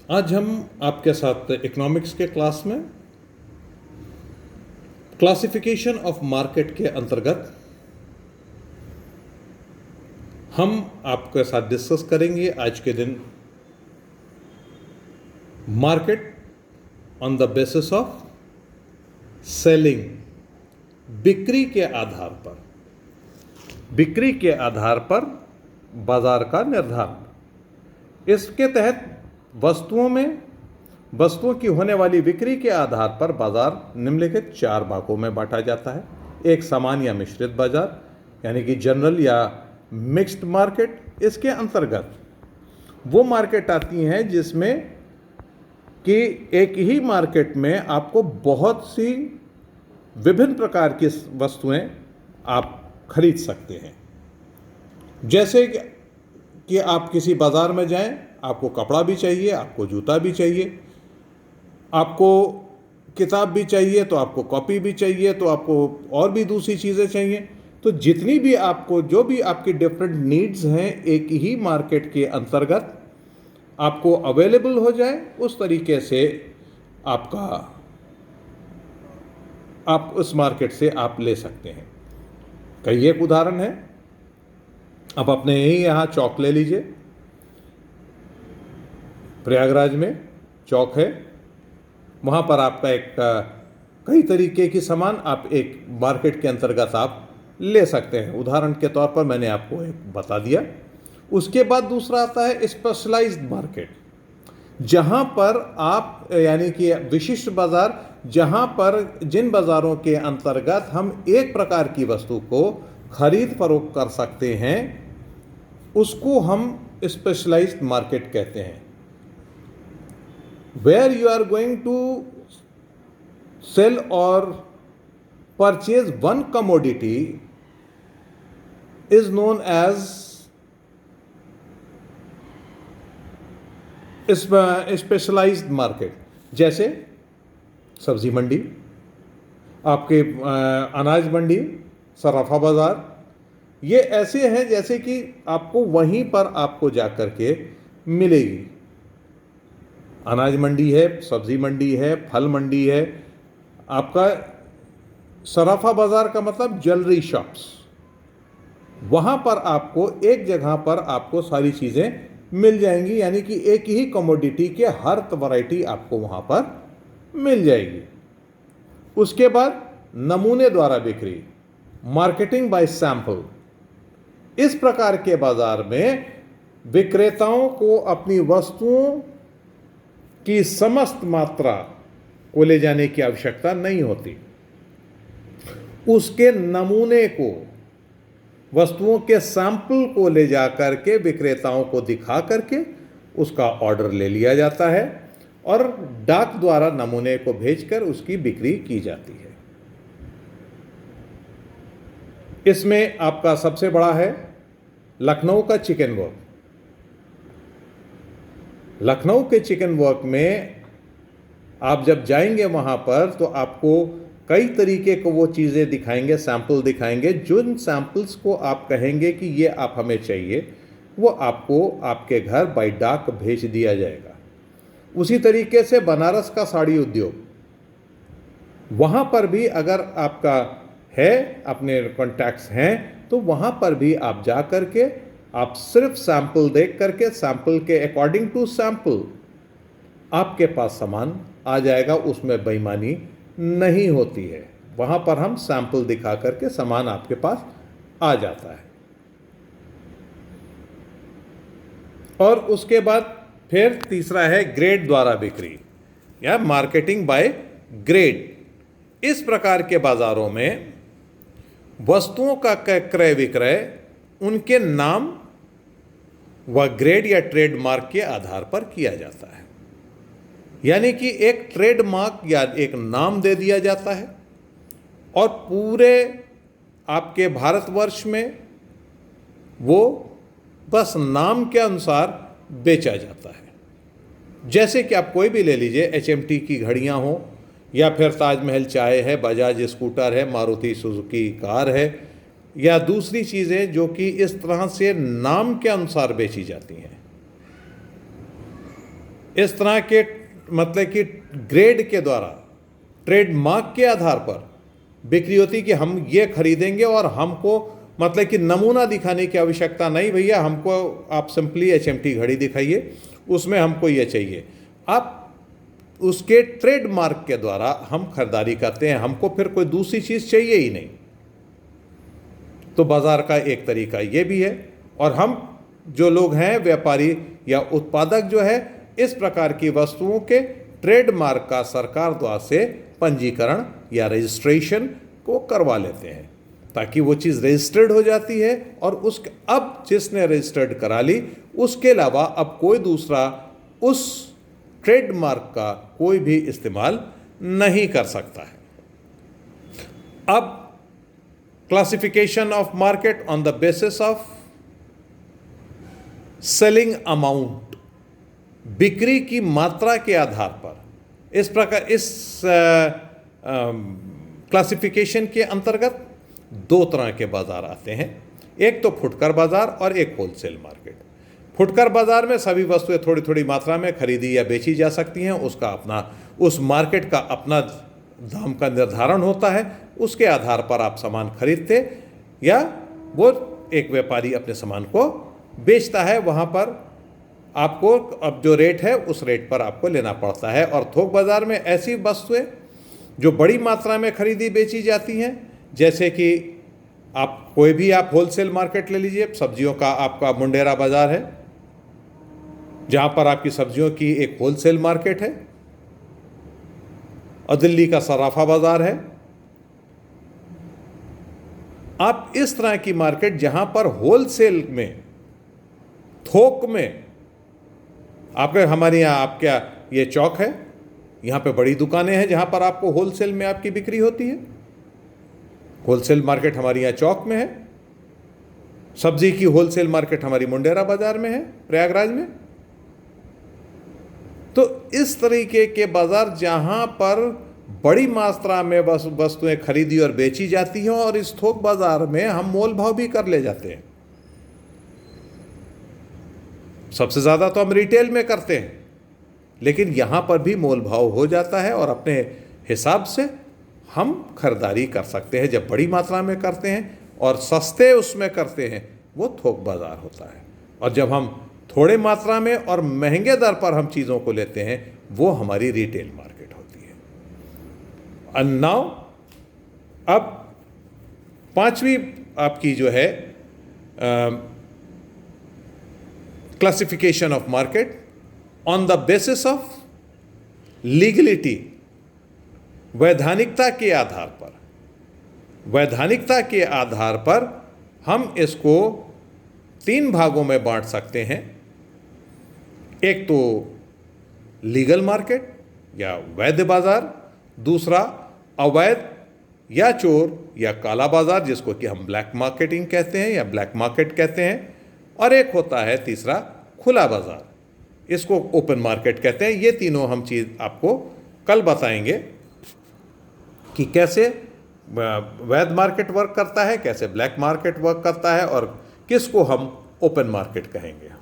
आज हम आपके साथ इकोनॉमिक्स के क्लास में क्लासिफिकेशन ऑफ मार्केट के अंतर्गत हम आपके साथ डिस्कस करेंगे आज के दिन market on the basis of selling, बिक्री के आधार पर बाजार का निर्धारण। इसके तहत वस्तुओं की होने वाली बिक्री के आधार पर बाजार निम्नलिखित 4 भागों में बांटा जाता है। एक समान या मिश्रित बाजार यानी कि जनरल या मिक्स्ड मार्केट। इसके अंतर्गत वो मार्केट आती हैं जिसमें कि एक ही मार्केट में आपको बहुत सी विभिन्न प्रकार की वस्तुएं आप खरीद सकते हैं। जैसे कि आप किसी बाजार में जाएं, आपको कपड़ा भी चाहिए, आपको जूता भी चाहिए, आपको किताब भी चाहिए, तो आपको कॉपी भी चाहिए, तो आपको और भी दूसरी चीज़ें चाहिए। तो जितनी भी आपको जो भी आपकी डिफरेंट नीड्स हैं एक ही मार्केट के अंतर्गत आपको अवेलेबल हो जाए, उस तरीके से आप उस मार्केट से आप ले सकते हैं। कई एक उदाहरण है, आप अपने ही यहाँ चौक ले लीजिए। प्रयागराज में चौक है, वहाँ पर आपका कई तरीके की सामान आप एक मार्केट के अंतर्गत आप ले सकते हैं। उदाहरण के तौर पर मैंने आपको एक बता दिया। उसके बाद दूसरा आता है स्पेशलाइज्ड मार्केट, जहाँ पर आप यानी कि विशिष्ट बाजार, जहाँ पर जिन बाज़ारों के अंतर्गत हम एक प्रकार की वस्तु को खरीद फरोख्त कर सकते हैं, उसको हम स्पेशलाइज्ड मार्केट कहते हैं। Where you are going to sell or purchase one commodity is known as specialized market. जैसे सब्जी मंडी, आपके अनाज मंडी, सराफा बाज़ार, ये ऐसे हैं जैसे कि आपको वहीं पर आपको जाकर के मिलेगी। अनाज मंडी है, सब्जी मंडी है, फल मंडी है। आपका सराफा बाज़ार का मतलब ज्वेलरी शॉप्स, वहाँ पर आपको एक जगह पर आपको सारी चीज़ें मिल जाएंगी, यानी कि एक ही कमोडिटी के हर वैरायटी आपको वहाँ पर मिल जाएगी। उसके बाद नमूने द्वारा बिक्री, मार्केटिंग बाय सैंपल। इस प्रकार के बाज़ार में विक्रेताओं को अपनी वस्तुओं की समस्त मात्रा को ले जाने की आवश्यकता नहीं होती। उसके नमूने को, वस्तुओं के सैंपल को ले जाकर के विक्रेताओं को दिखा करके उसका ऑर्डर ले लिया जाता है और डाक द्वारा नमूने को भेजकर उसकी बिक्री की जाती है। इसमें आपका सबसे बड़ा है लखनऊ का चिकन वर्क। लखनऊ के चिकन वर्क में आप जब जाएंगे वहाँ पर तो आपको कई तरीके को वो चीज़ें दिखाएंगे, सैंपल दिखाएंगे। जिन सैंपल्स को आप कहेंगे कि ये आप हमें चाहिए, वो आपको आपके घर बाय डाक भेज दिया जाएगा। उसी तरीके से बनारस का साड़ी उद्योग, वहाँ पर भी अगर आपका है, अपने कॉन्टैक्ट्स हैं, तो वहाँ पर भी आप जा कर के आप सिर्फ सैंपल देख करके, सैंपल के अकॉर्डिंग टू सैंपल आपके पास सामान आ जाएगा। उसमें बेईमानी नहीं होती है। वहाँ पर हम सैंपल दिखा करके सामान आपके पास आ जाता है। और उसके बाद फिर तीसरा है ग्रेड द्वारा बिक्री या मार्केटिंग बाय ग्रेड। इस प्रकार के बाज़ारों में वस्तुओं का क्रय विक्रय उनके नाम व ग्रेड या ट्रेडमार्क के आधार पर किया जाता है। यानी कि एक ट्रेडमार्क या एक नाम दे दिया जाता है और पूरे आपके भारतवर्ष में वो बस नाम के अनुसार बेचा जाता है। जैसे कि आप कोई भी ले लीजिए, HMT की घड़ियाँ हों या फिर ताजमहल चाय है, बजाज स्कूटर है, मारुति सुजुकी कार है, या दूसरी चीज़ें जो कि इस तरह से नाम के अनुसार बेची जाती हैं। इस तरह के मतलब कि ग्रेड के द्वारा, ट्रेडमार्क के आधार पर बिक्री होती कि हम ये खरीदेंगे और हमको मतलब कि नमूना दिखाने की आवश्यकता नहीं, भैया हमको आप सिंपली HMT घड़ी दिखाइए, उसमें हमको ये चाहिए। आप उसके ट्रेडमार्क के द्वारा हम खरीदारी करते हैं, हमको फिर कोई दूसरी चीज़ चाहिए ही नहीं। तो बाज़ार का एक तरीका ये भी है। और हम जो लोग हैं, व्यापारी या उत्पादक जो है, इस प्रकार की वस्तुओं के ट्रेडमार्क का सरकार द्वारा से पंजीकरण या रजिस्ट्रेशन को करवा लेते हैं, ताकि वो चीज़ रजिस्टर्ड हो जाती है। और उसके अब जिसने रजिस्टर्ड करा ली, उसके अलावा अब कोई दूसरा उस ट्रेडमार्क का कोई भी इस्तेमाल नहीं कर सकता है। अब classification of market on the basis of selling amount, बिक्री की मात्रा के आधार पर। इस प्रकार इस क्लासिफिकेशन के अंतर्गत दो तरह के बाजार आते हैं, एक तो फुटकर बाजार और एक होलसेल मार्केट। फुटकर बाजार में सभी वस्तुएं थोड़ी थोड़ी मात्रा में खरीदी या बेची जा सकती हैं, उसका अपना, उस मार्केट का अपना दाम का निर्धारण होता है, उसके आधार पर आप सामान खरीदते या वो एक व्यापारी अपने सामान को बेचता है, वहाँ पर आपको अब जो रेट है उस रेट पर आपको लेना पड़ता है। और थोक बाज़ार में ऐसी वस्तुएं जो बड़ी मात्रा में खरीदी बेची जाती हैं, जैसे कि आप कोई भी आप होलसेल मार्केट ले लीजिए, सब्जियों का आपका मुंडेरा बाज़ार है, जहाँ पर आपकी सब्जियों की एक होलसेल मार्केट है, और दिल्ली का सराफा बाज़ार है। आप इस तरह की मार्केट जहाँ पर होलसेल में, थोक में, आपके हमारे यहाँ आपका ये चौक है, यहाँ पे बड़ी दुकानें हैं जहाँ पर आपको होलसेल में आपकी बिक्री होती है। होलसेल मार्केट हमारे यहाँ चौक में है। सब्जी की होलसेल मार्केट हमारी मुंडेरा बाज़ार में है, प्रयागराज में। तो इस तरीके के बाज़ार जहाँ पर बड़ी मात्रा में वस्तुएं खरीदी और बेची जाती हैं, और इस थोक बाज़ार में हम मोल भाव भी कर ले जाते हैं। सबसे ज़्यादा तो हम रिटेल में करते हैं, लेकिन यहाँ पर भी मोल भाव हो जाता है और अपने हिसाब से हम खरीदारी कर सकते हैं। जब बड़ी मात्रा में करते हैं और सस्ते उसमें करते हैं, वो थोक बाज़ार होता है। और जब हम थोड़े मात्रा में और महंगे दर पर हम चीज़ों को लेते हैं, वो हमारी रिटेल मार्केट होती है। एंड नाउ, अब पांचवी आपकी जो है classification of market on the basis of legality, वैधानिकता के आधार पर। वैधानिकता के आधार पर हम इसको तीन भागों में बांट सकते हैं। एक तो लीगल मार्केट या वैध बाजार, दूसरा अवैध या चोर या काला बाजार, जिसको कि हम ब्लैक मार्केटिंग कहते हैं या ब्लैक मार्केट कहते हैं, और एक होता है तीसरा खुला बाजार, इसको ओपन मार्केट कहते हैं। ये तीनों हम चीज़ आपको कल बताएंगे कि कैसे वैध मार्केट वर्क करता है, कैसे ब्लैक मार्केट वर्क करता है, और किसको हम ओपन मार्केट कहेंगे।